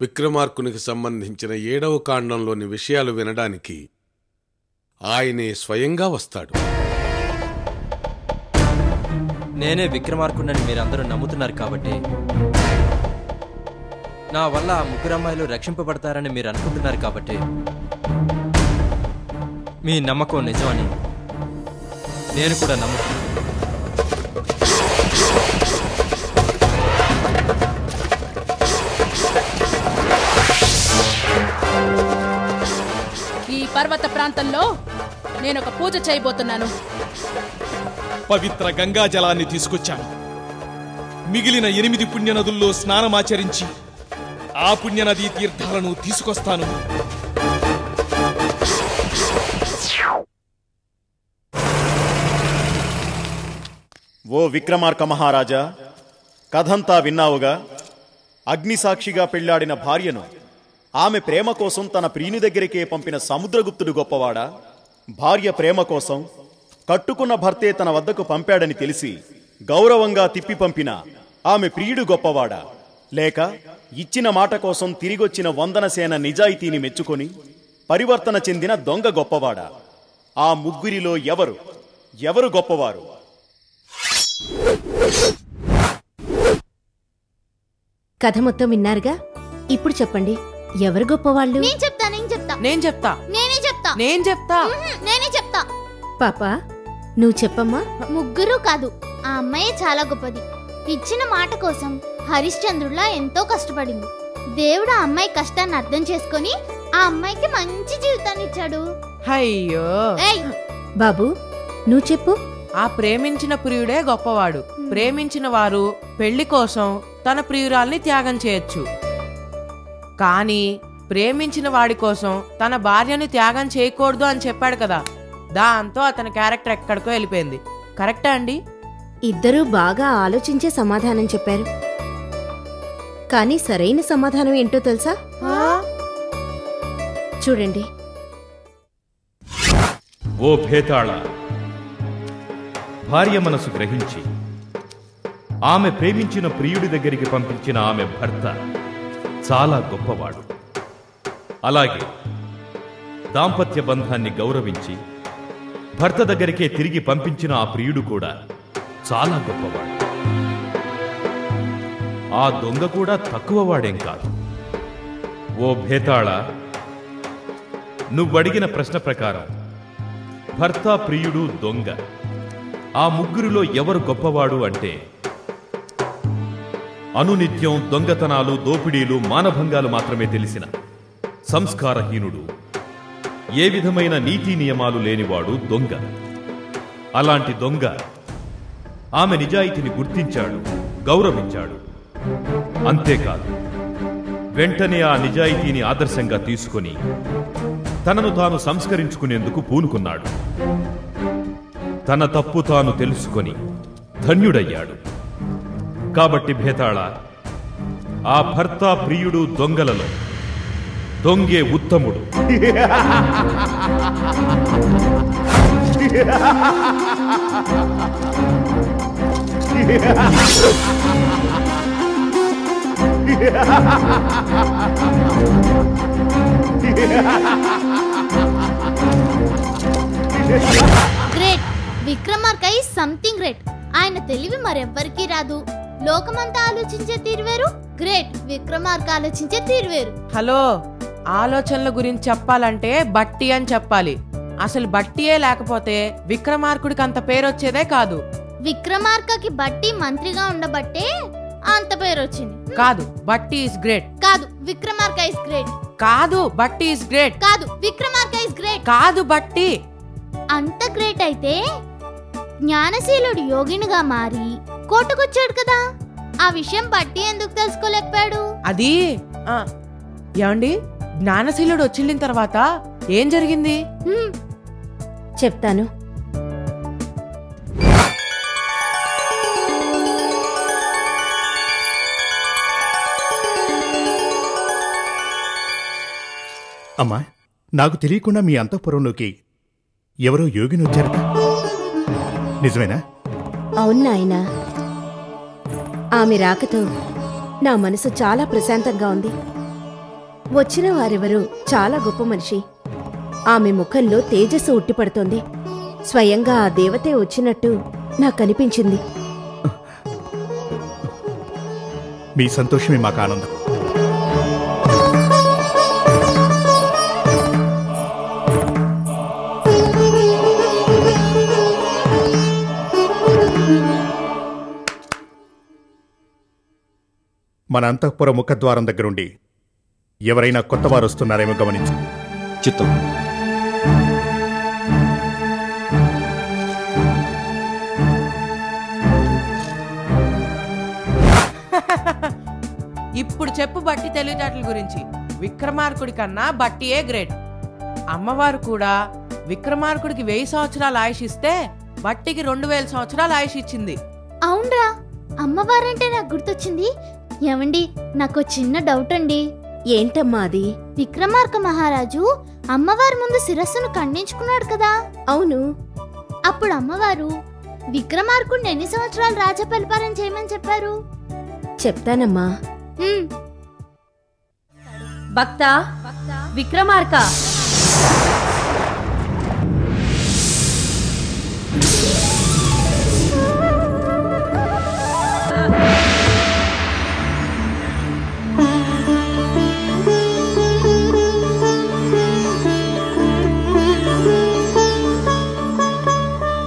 విక్రమార్కునికి సంబంధించిన 7వ కాండంలోని విషయాలు వినడానికి ఆయనే స్వయంగా వస్తాడు. నేనే విక్రమార్కుడిని మీరందరూ నమ్ముతున్నారు కాబట్టి, నా వల్ల ఆ ముగ్గురు అమ్మాయిలు రక్షింపబడతారని మీరు అనుకుంటున్నారు కాబట్టి, మీ నమ్మకం నిజమని నేను కూడా నమ్ముతున్నాను. ఈ పర్వత ప్రాంతంలో నేనొక పూజ చేయబోతున్నాను. పవిత్ర గంగా జలాన్ని తీసుకొచ్చాను. మిగిలిన 8 పుణ్యనదుల్లో స్నానమాచరించి ఆ పుణ్యనదీ తీర్థాలను తీసుకొస్తాను. ఓ విక్రమార్క మహారాజా, కథంతా విన్నావుగా. అగ్నిసాక్షిగా పెళ్లాడిన భార్యను ఆమె ప్రేమ కోసం తన ప్రియుని దగ్గరికే పంపిన సముద్రగుప్తుడు గొప్పవాడా? భార్య ప్రేమ కోసం కట్టుకున్న భర్తే తన వద్దకు పంపాడని తెలిసి గౌరవంగా తిప్పి పంపిన ఆమె ప్రియుడు గొప్పవాడా? లేక ఇచ్చిన మాట కోసం తిరిగొచ్చిన వందనసేన నిజాయితీని మెచ్చుకొని పరివర్తన చెందిన దొంగ గొప్పవాడా? ఆ ముగ్గురిలో ఎవరు గొప్పవారు? కథ మొత్తం విన్నారుగా. ఇప్పుడు చెప్పండి, ఎవరు గొప్పవాళ్ళు? నేను చెప్తా. పాపా, నువ్వు చెప్పమ్మా. ముగ్గురు కాదు, ఆ అమ్మాయి చాలా గొప్పది. ఇచ్చిన మాట కోసం హరిశ్చంద్రులా ఎంతో కష్టపడింది. దేవుడు ఆ అమ్మాయి కష్టాన్ని అర్థం చేసుకొని ఆ అమ్మాయికి మంచి జీవితాన్ని ఇచ్చాడు. అయ్యో బాబు, నువ్వు చెప్పు. ఆ ప్రేమించిన ప్రియుడే గొప్పవాడు. ప్రేమించిన వారు పెళ్లి కోసం తన ప్రియురాల్ని త్యాగం చేయొచ్చు, కానీ ప్రేమించిన వాడి కోసం తన భార్యని త్యాగం చేయకూడదు అని చెప్పాడు కదా. దాంతో అతని క్యారెక్టర్ ఎక్కడికో వెళ్ళిపోయింది. కరెక్టా అండి? ఇద్దరూ బాగా ఆలోచించే సమాధానం చెప్పారు. కానీ సరైన సమాధానం ఏంటో తెలుసా? చూడండి. ఓ భేతాళ, భార్య మనసు గ్రహించి ఆమె ప్రేమించిన ప్రియుడి దగ్గరికి పంపించిన ఆమె భర్త చాలా గొప్పవాడు. అలాగే దాంపత్య బంధాన్ని గౌరవించి భర్త దగ్గరికే తిరిగి పంపించిన ఆ ప్రియుడు కూడా చాలా గొప్పవాడు. ఆ దొంగ కూడా తక్కువవాడేం కాదు. ఓ భేతాళ, నువ్వడిగిన ప్రశ్న ప్రకారం భర్త, ప్రియుడు, దొంగ, ఆ ముగ్గురిలో ఎవరు గొప్పవాడు అంటే, అనునిత్యం దొంగతనాలు, దోపిడీలు, మానభంగాలు మాత్రమే తెలిసిన సంస్కారహీనుడు, ఏ విధమైన నీతి నియమాలు లేనివాడు దొంగ. అలాంటి దొంగ ఆమె నిజాయితీని గుర్తించాడు, గౌరవించాడు. అంతేకాదు, వెంటనే ఆ నిజాయితీని ఆదర్శంగా తీసుకొని తనను తాను సంస్కరించుకునేందుకు పూనుకున్నాడు. తన తప్పు తాను తెలుసుకొని ధన్యుడయ్యాడు. కాబట్టి భేతాళ, ఆ భర్త, ప్రియుడు, దొంగలలో దొంగే ఉత్తముడు. Great. Vikramarka is something great. ఆయన తెలివి మరెవ్వరికీ రాదు. లోకమంతా ఆలోచించే తీరువేరు, గ్రేట్ విక్రమార్క ఆలోచించే తీరువేరు. హలో, ఆలోచనల గురించి చెప్పాలంటే బట్టి అని చెప్పాలి. అసలు బట్టియే లేకపోతే విక్రమార్కుడికి అంత పేరు వచ్చేదే కాదు. విక్రమార్కకి బట్టి మంత్రిగా ఉండబట్టే అంత పేరు వచ్చింది. కాదు, బట్టి ఈస్ గ్రేట్. కాదు, విక్రమార్క ఈస్ గ్రేట్. కాదు, బట్టి ఈస్ గ్రేట్. కాదు, విక్రమార్క ఈస్ గ్రేట్. కాదు, బట్టి. అంత గ్రేట్ అయితే జ్ఞానశీలుడు యోగినిగా మారి కోటకొచ్చాడు కదా. ఆ విషయం బట్టి ఎందుకు తెలుసుకోలేకపోయాడు? అది ఏమండి, జ్ఞానశీలుడు వచ్చిన తర్వాత ఏం జరిగింది చెప్తాను. అమ్మా, నాకు తెలియకుండా మీ అంతఃపురంలోకి ఎవరో యోగిని వచ్చారట, నిజమేనా? అవును నాయనా. ఆమె రాకతో నా మనసు చాలా ప్రశాంతంగా ఉంది. వచ్చిన వారెవరూ చాలా గొప్ప మనిషి. ఆమె ముఖంలో తేజస్సు ఉట్టిపడుతోంది. స్వయంగా ఆ దేవతే వచ్చినట్టు నాకనిపించింది. మీ సంతోషమే మాకు ఆనందం. మన అంతఃపుర ముఖద్వారం దగ్గరుండి ఎవరైనా కొత్తవారు వస్తున్నారేమో గమనించు. చిత్తం. ఇప్పుడు చెప్పు బట్టి తెలివితేటల గురించి. విక్రమార్కుడి కన్నా బట్టియే గ్రేట్. అమ్మవారు కూడా విక్రమార్కుడికి 1000 సంవత్సరాలు ఆయుష్ ఇస్తే బట్టికి 2000 సంవత్సరాలు ఆయుష్ ఇచ్చింది. అవునరా, అమ్మవారంటే నాకు గుర్తొచ్చింది. ఏమండి, నాకు చిన్న డౌట్ అండి. ఏంటమ్మా అది? విక్రమార్క మహారాజు అమ్మవారి ముందు శిరస్సును ఖండించుకున్నాడు కదా. అవును. అప్పుడు అమ్మవారు విక్రమార్కుడిని ఎన్ని సంవత్సరాలు రాజ్య పరిపాలన చేయమని చెప్పారు? చెప్తానమ్మా. భక్త విక్రమార్క,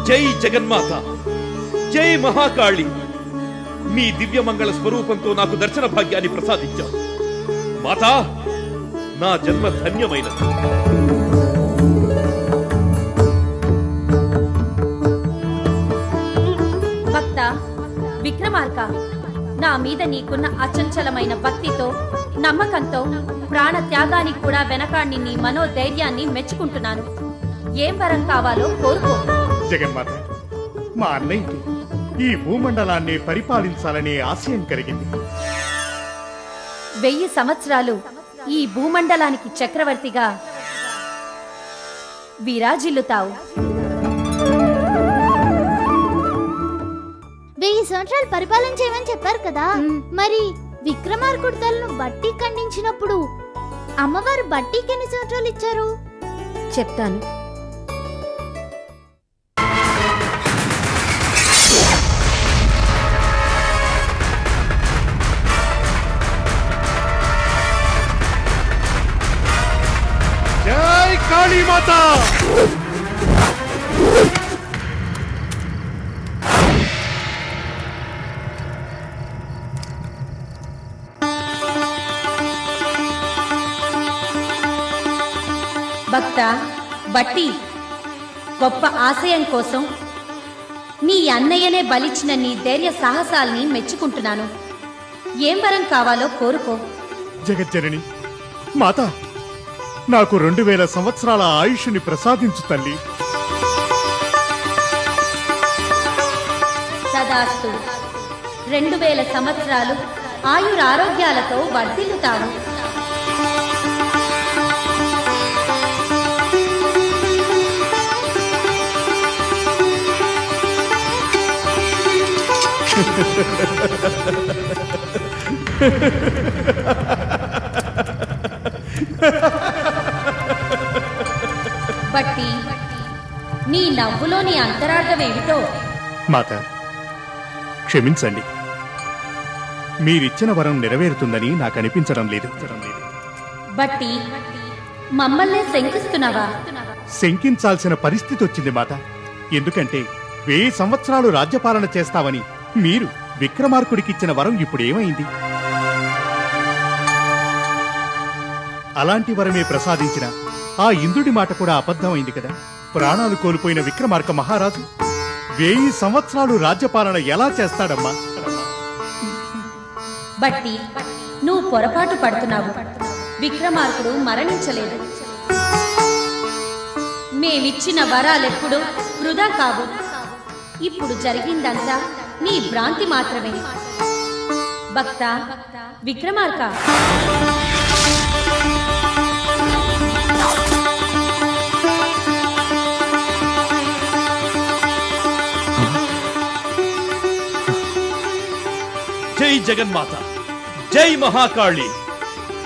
జై జగన్మాత, జై మహాకాళి. మీ దివ్యమంగళ స్వరూపంతో నాకు దర్శన భాగ్యాన్ని ప్రసాదించావు. మాతా, నా జన్మ ధన్యమైనది. భక్త విక్రమార్క, నా మీద నీకున్న అచంచలమైన భక్తితో, నమ్మకంతో, ప్రాణ త్యాగానికి కూడా వెనకాడిని నీ మనోధైర్యాన్ని మెచ్చుకుంటున్నాను. ఏం వరం కావాలో కోరుకో. జగన్మాత, మా అన్నయ్యకి ఈ భూమండలాన్ని పరిపాలించాలనే ఆశయం కలిగింది. 1000 సంవత్సరాలు ఈ భూమండలానికి చక్రవర్తిగా విరాజిల్లుతావు. 1000 సంవత్సరాలు పరిపాలన చేయమని చెప్పారు కదా. మరి విక్రమార్కుడి తలను బట్టి ఖండించినప్పుడు అమ్మవారు బట్టికి ఎన్ని సంవత్సరాలు ఇచ్చారు? చెప్తాను. జై కాళీమాత! భక్త బట్టి, గొప్ప ఆశయం కోసం నీ అన్నయ్యనే బలిచ్చిన నీ ధైర్య సాహసాల్ని మెచ్చుకుంటున్నాను. ఏం వరం కావాలో కోరుకో. జగజ్జనని మాత, నాకు 2000 సంవత్సరాల ఆయుష్ని ప్రసాదించు తల్లి. సదాస్తు. 2000 సంవత్సరాలు ఆయురారోగ్యాలతో వర్ధిల్లుతావు. బట్టి నీ నవ్వులోని అంతరార్థమేమిటో? మాత, క్షమించండి. మీరిచ్చిన వరం నెరవేరుతుందని నాకు అనిపించడం లేదు. బట్టి మమ్మల్నే శంకిస్తున్నావా? శంకించాల్సిన పరిస్థితి వచ్చింది మాత. ఎందుకంటే 1000 సంవత్సరాలు రాజ్యపాలన చేస్తావని మీరు విక్రమార్కుడికిచ్చిన వరం ఇప్పుడు ఏమైంది? అలాంటి వరమే ప్రసాదించిన ఆ ఇంద్రుడి మాట కూడా అబద్ధమైంది కదా. ప్రాణాలు కోల్పోయిన విక్రమార్క మహారాజు 1000 సంవత్సరాలు రాజ్యపాలన ఎలా చేస్తాడమ్మా? బట్టి నువ్వు పొరపాటు పడుతున్నావు. విక్రమార్కుడు మరణించలేదు. మేమిచ్చిన వరాలెప్పుడు వృధా కావు. ఇప్పుడు జరిగిందంతా నీ భ్రాంతి మాత్రమే. భక్త విక్రమార్క, జై జగన్మాత, జై మహాకాళి.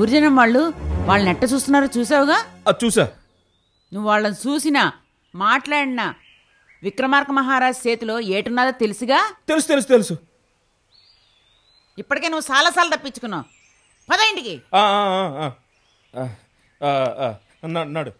ఊరిజనం వాళ్ళని ఎట్ట చూస్తున్నారో చూసావుగా? చూసా. నువ్వు వాళ్ళని చూసినా మాట్లాడినా విక్రమార్క మహారాజ్ చేతిలో ఏటున్నదో తెలుసుగా? తెలుసు తెలుసు తెలుసు. ఇప్పటికే నువ్వు సాలసాలు తప్పించుకున్నావు. పద ఇంటికి. అన్నాడు.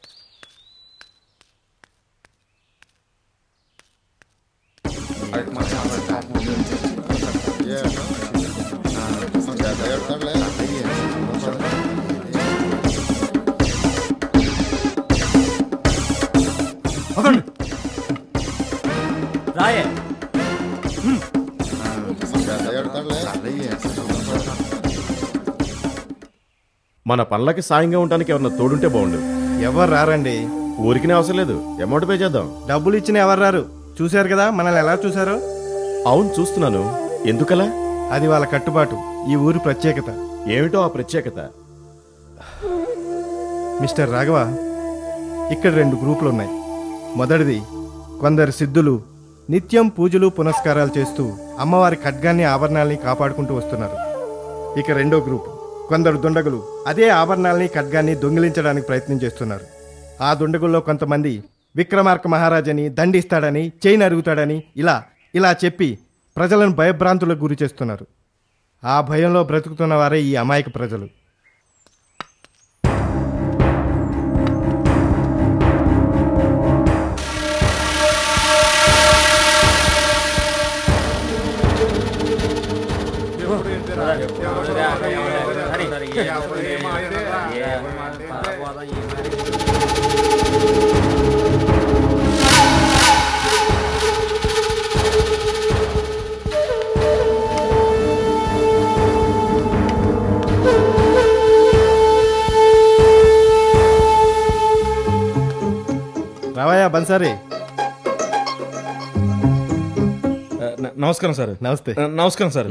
రాయే మన పనులకి సాయంగా ఉండడానికి ఎవరన్నా తోడుంటే బాగుండు. ఎవరు రారండి. ఊరికినే అవసరం లేదు, అమౌంట్ పే చేద్దాం. డబ్బులు ఇచ్చిన ఎవరు రారు. చూశారు కదా మనల్ని ఎలా చూశారో. అవును చూస్తున్నాను. ఎందుకలా? అది వాళ్ళ కట్టుబాటు, ఈ ఊరి ప్రత్యేకత. ఏమిటో ఆ ప్రత్యేకత? మిస్టర్ రాఘవ, ఇక్కడ 2 గ్రూపులు ఉన్నాయి. మొదటిది కొందరు సిద్ధులు నిత్యం పూజలు పునస్కారాలు చేస్తూ అమ్మవారి ఖడ్గాన్ని ఆభరణాల్ని కాపాడుకుంటూ వస్తున్నారు. ఇక రెండో గ్రూపు కొందరు దుండగులు అదే ఆభరణాల్ని ఖడ్గాన్ని దొంగిలించడానికి ప్రయత్నం చేస్తున్నారు. ఆ దుండగుల్లో కొంతమంది విక్రమార్క మహారాజని దండిస్తాడని, చైన్ అరుగుతాడని ఇలా చెప్పి ప్రజలను భయభ్రాంతులకు గురి చేస్తున్నారు. ఆ భయంలో బ్రతుకుతున్న వారే ఈ అమాయక ప్రజలు. రావయ్యా బన్సారీ. నమస్కారం సార్. నమస్తే. నమస్కారం సార్.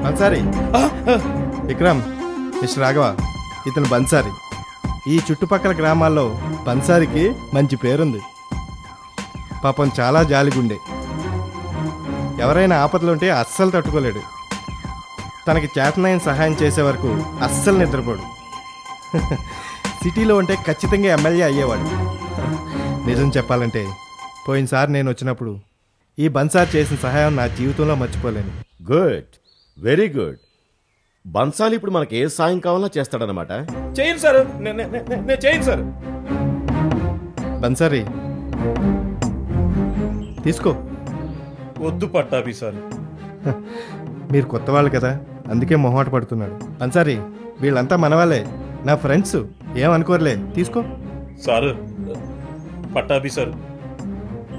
బన్సారీ. విక్రమ్, మిస్టర్ రాఘవ, ఇతను బన్సారీ. ఈ చుట్టుపక్కల గ్రామాల్లో బన్సారీకి మంచి పేరుంది. పాపం చాలా జాలిగుండే. ఎవరైనా ఆపదలు ఉంటే అస్సలు తట్టుకోలేడు. తనకి చేతనైన సహాయం చేసే వరకు అస్సలు నిద్రపోడు. సిటీలో ఉంటే ఖచ్చితంగా ఎమ్మెల్యే అయ్యేవాడు. నిజం చెప్పాలంటే పోయినసారి నేను వచ్చినప్పుడు ఈ బన్సార్ చేసిన సహాయం నా జీవితంలో మర్చిపోలేను. Good, very good. బన్సాలి ఇప్పుడు మనకి ఏ సాయం కావాలో చేస్తాడనమాట. చేయండి సార్, నేను చేయండి సార్. బన్సారీ తీసుకో. వద్దు పట్టాభి సార్. మీరు కొత్త వాళ్ళు కదా, అందుకే మొహమాట పడుతున్నాడు. బన్సారీ, వీళ్ళంతా మనవాళ్ళే, నా ఫ్రెండ్స్, ఏమనుకోరులే, తీసుకో. సారు, పట్టాభి సార్,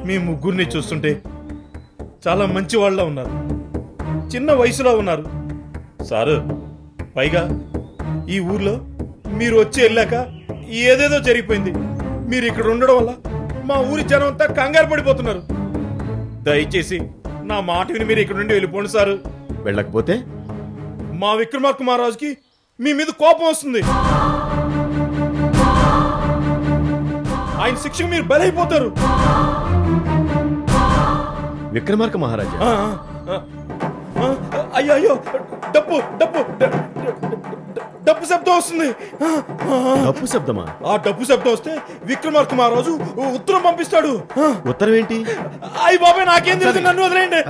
మీ ముగ్గురిని చూస్తుంటే చాలా మంచి వాళ్ళ ఉన్నారు. చిన్న వయసులో ఉన్నారు సారు. పైగా ఈ ఊర్లో మీరు వచ్చి వెళ్ళాక ఏదేదో జరిగిపోయింది. మీరు ఇక్కడ ఉండడం వల్ల మా ఊరి జనం అంతా కంగారు పడిపోతున్నారు. దయచేసి నా మాట విని మీరు ఇక్కడ నుండి వెళ్ళిపోండి సారు. వెళ్ళకపోతే మా విక్రమార్క మహారాజుకి మీ మీద కోపం వస్తుంది. ఆయన శిక్షకు మీరు బలైపోతారు. విక్రమార్క మహారాజా? అయ్యో అయ్యో, డప్పు డప్పు డప్పు శబ్దం వస్తుంది. డప్పు శబ్దమా? ఆ డప్పు శబ్దం వస్తే విక్రమార్క మహారాజు ఉత్తరం పంపిస్తాడు. ఉత్తరం ఏంటి? అయ్యి బాబాయ్, నాకేం తెలుసు, నన్ను వదిలేయండి.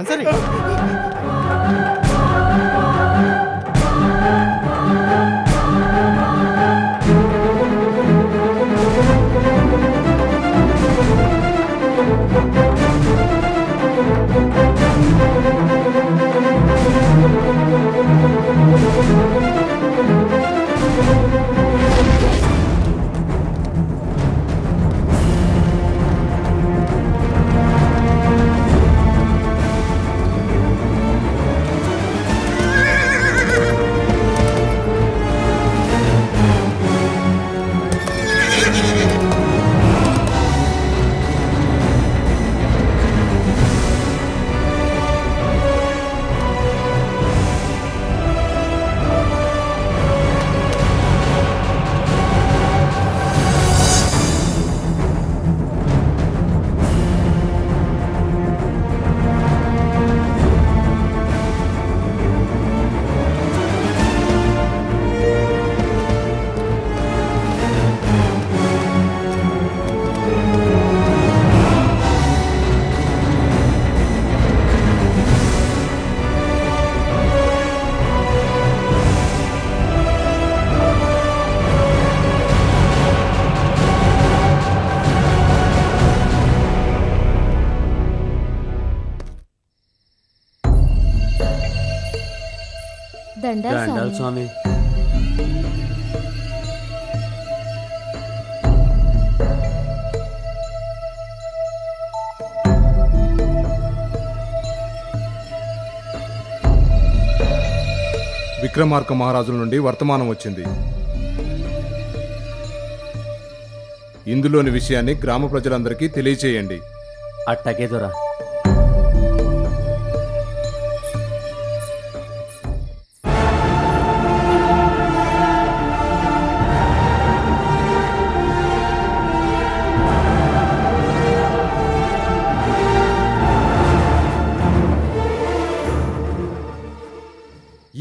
దండాలు స్వామి. విక్రమార్క మహారాజుల నుండి వర్తమానం వచ్చింది. ఇందులోని విషయాన్ని గ్రామ ప్రజలందరికీ తెలియచేయండి. అట్టగే దొరా.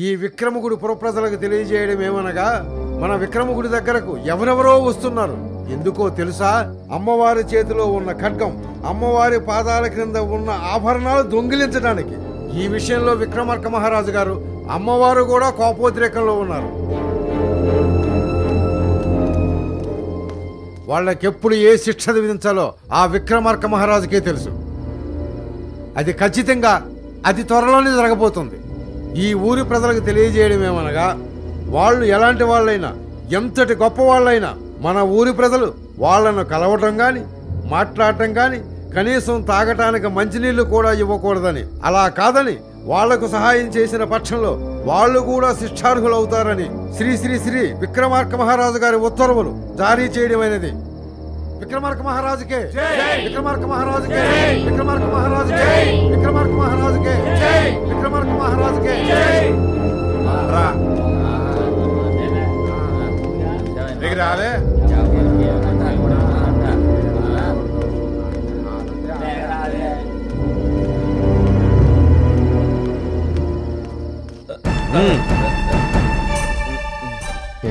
ఈ విక్రమగుడి పురప్రజలకు తెలియజేయడం ఏమనగా, మన విక్రమగుడి దగ్గరకు ఎవరెవరో వస్తున్నారు. ఎందుకో తెలుసా? అమ్మవారి చేతిలో ఉన్న ఖడ్గం, అమ్మవారి పాదాల క్రింద ఉన్న ఆభరణాలు దొంగిలించడానికి. ఈ విషయంలో విక్రమార్క మహారాజు గారు, అమ్మవారు కూడా కోపోద్రేకంలో ఉన్నారు. వాళ్ళకెప్పుడు ఏ శిక్ష విధించాలో ఆ విక్రమార్క మహారాజుకే తెలుసు. అది ఖచ్చితంగా అతి త్వరలోనే జరగబోతుంది. ఈ ఊరి ప్రజలకు తెలియజేయడం ఏమనగా, వాళ్ళు ఎలాంటి వాళ్ళైనా, ఎంతటి గొప్ప వాళ్ళైనా, మన ఊరి ప్రజలు వాళ్లను కలవటం గాని మాట్లాడటం గాని కనీసం తాగటానికి మంచినీళ్లు కూడా ఇవ్వకూడదని, అలా కాదని వాళ్లకు సహాయం చేసిన పక్షంలో వాళ్ళు కూడా శిక్షార్హులవుతారని శ్రీ శ్రీ శ్రీ విక్రమార్క మహారాజు గారి ఉత్తర్వులు జారీ చేయడమైనది. విక్రమార్క మహారాజుకే, విక్రమార్క మహారాజుకే, విక్రమార్క మహారాజుకే, విక్రమార్క మహారాజుకే, విక్రమార్క మహారాజుకే. రాలే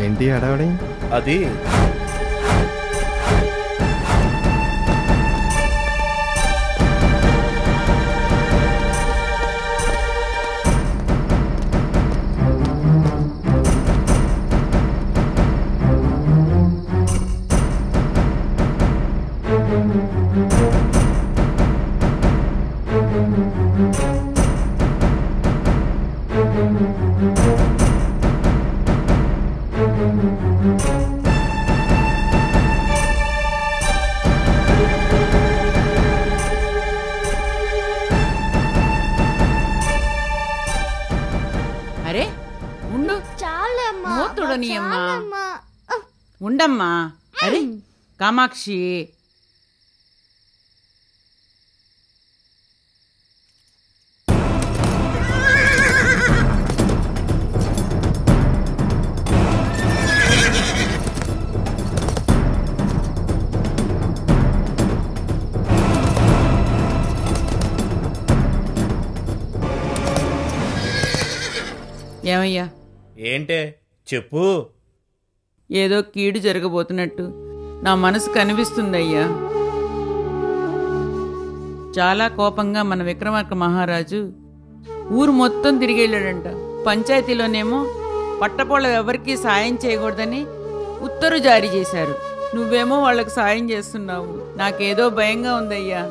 ఏంటి అడవడి? అది అరే ఉండు, మూతుడని అమ్మా, ఉండమ్మా. అరే కామాక్షి, ఏమయ్యా? ఏంటే చెప్పు. ఏదో కీడు జరగబోతున్నట్టు నా మనసు కనిపిస్తుందయ్యా. చాలా కోపంగా మన విక్రమార్క మహారాజు ఊరు మొత్తం తిరిగి వెళ్ళాడంట. పంచాయతీలోనేమో పట్టపోళ్ళ ఎవరికీ సాయం చేయకూడదని ఉత్తర్వు జారీ చేశారు. నువ్వేమో వాళ్ళకు సాయం చేస్తున్నావు. నాకేదో భయంగా ఉందయ్యా.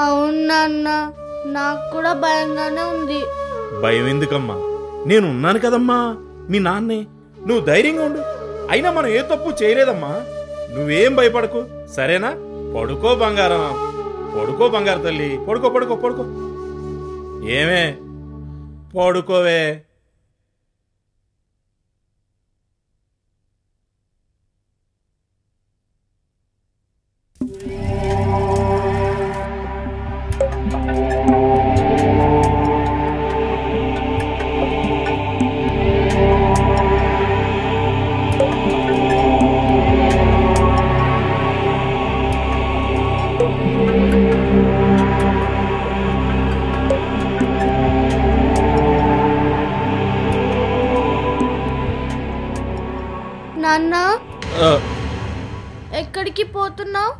అవునన్నా, నాకు కూడా భయంగానే ఉంది. భయం ఎందుకమ్మా? నేను ఉన్నాను కదమ్మా, మీ నాన్నే. నువ్వు ధైర్యంగా ఉండు. అయినా మనం ఏ తప్పు చేయలేదమ్మా. నువ్వేం భయపడకు, సరేనా? పడుకో బంగారం, పడుకో బంగారు తల్లి, పడుకో పడుకో పడుకో. ఏమే పడుకోవే. నాన్న, ఎక్కడికి పోతున్నావు?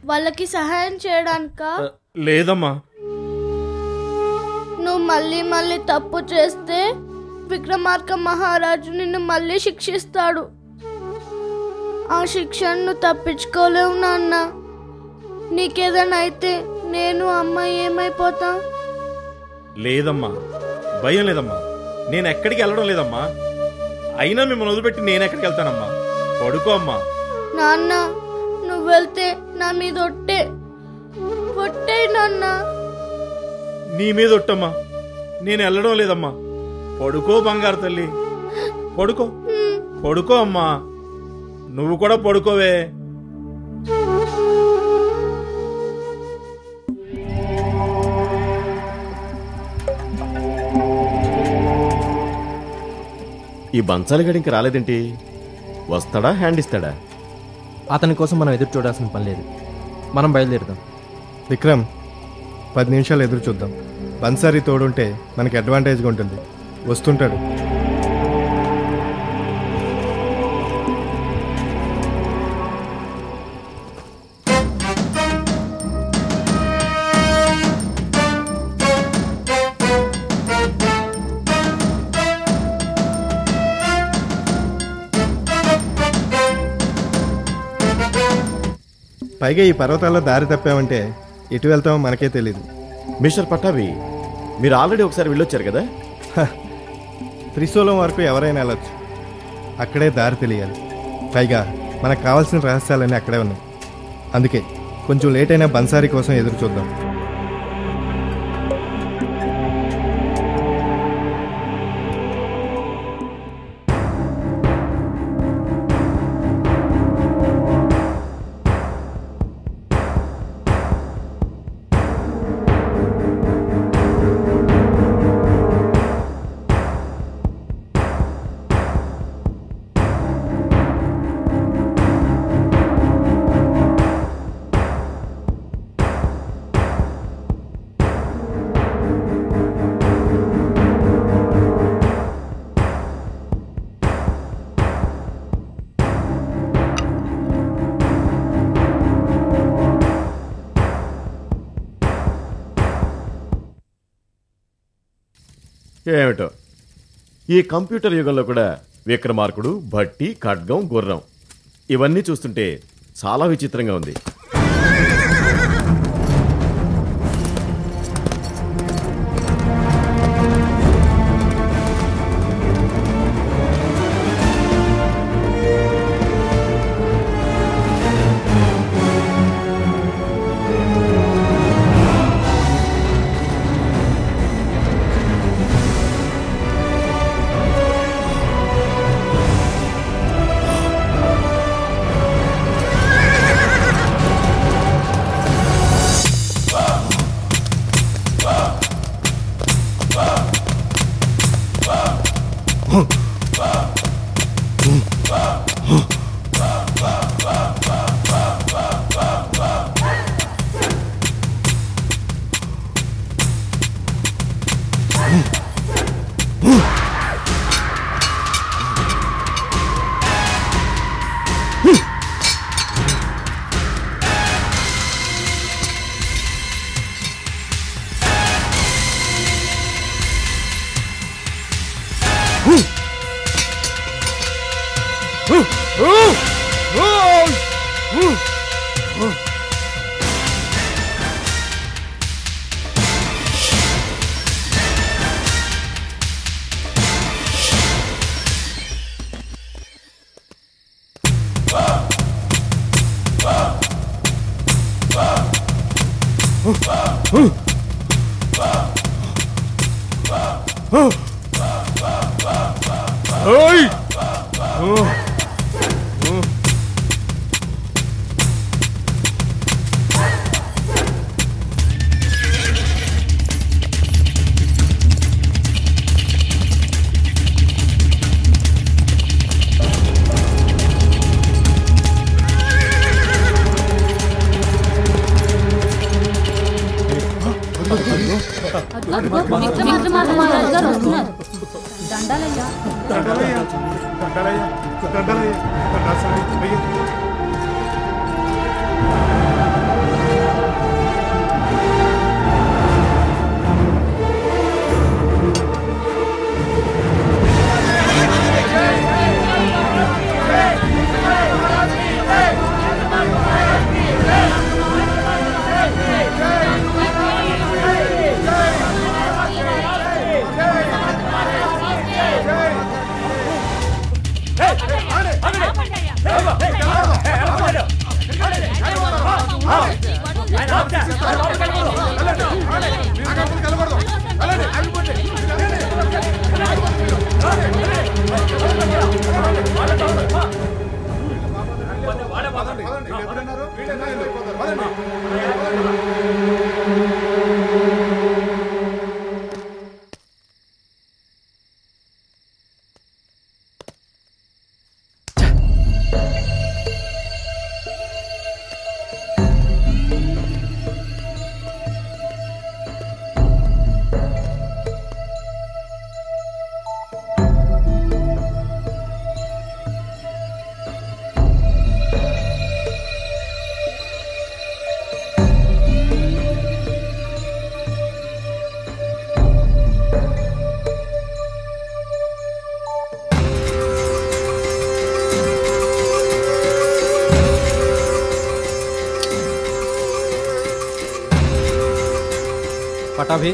వాళ్ళకి సహాయం చేయడానికా? లేదమ్మా. నువ్వు మళ్ళీ మళ్ళీ తప్పు చేస్తే విక్రమార్క మహారాజు నిన్ను మళ్ళీ శిక్షిస్తాడు. ఆ శిక్షను తప్పించుకోలేవు నాన్న. నీకేదైనా అయితే నేను అమ్మ ఏమైపోతాం? లేదమ్మా, భయం లేదమ్మా, నేను ఎక్కడికి వెళ్ళడం లేదమ్మా. అయినా మిమ్మల్ని వదిలిపెట్టి నేను ఎక్కడికి వెళ్తానమ్మా? పడుకో అమ్మా. నాన్న నువ్వు వెళ్తే నా మీద ఒట్టే నాన్న. నీ మీద ఒట్టమ్మా, నేను వెళ్ళడం లేదమ్మా. పడుకో బంగారు తల్లి, పడుకో పడుకో అమ్మా. నువ్వు కూడా పడుకోవే. ఈ బంచాలిగడి ఇంక రాలేదేంటి? వస్తాడా, హ్యాండ్ ఇస్తాడా? అతని కోసం మనం ఎదురు చూడాల్సిన పని లేదు. మనం బయలుదేరుదాం. విక్రమ్, 10 నిమిషాలు ఎదురు చూద్దాం. బన్సారీ తోడుంటే మనకి అడ్వాంటేజ్గా ఉంటుంది. వస్తుంటాడు. పైగా ఈ పర్వతాల్లో దారి తప్పామంటే ఎటు వెళ్తామో మనకే తెలీదు. మిస్టర్ పట్టాభి, మీరు ఆల్రెడీ ఒకసారి వెళ్ళొచ్చారు కదా? త్రిశూలం వరకు ఎవరైనా వెళ్ళొచ్చు, అక్కడే దారి తెలియాలి. పైగా మనకు కావాల్సిన రహస్యాలన్నీ అక్కడే ఉన్నాయి. అందుకే కొంచెం లేట్ అయినా బన్సారీ కోసం ఎదురు చూద్దాం. ఏమిటో ఈ కంప్యూటర్ యుగంలో కూడా విక్రమార్కుడు, భట్టి, ఖడ్గం, గుర్రం ఇవన్నీ చూస్తుంటే చాలా విచిత్రంగా ఉంది. పటాభి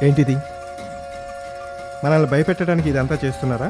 ఏంటిది? మనల్ని భయపెట్టడానికి ఇదంతా చేస్తున్నారా?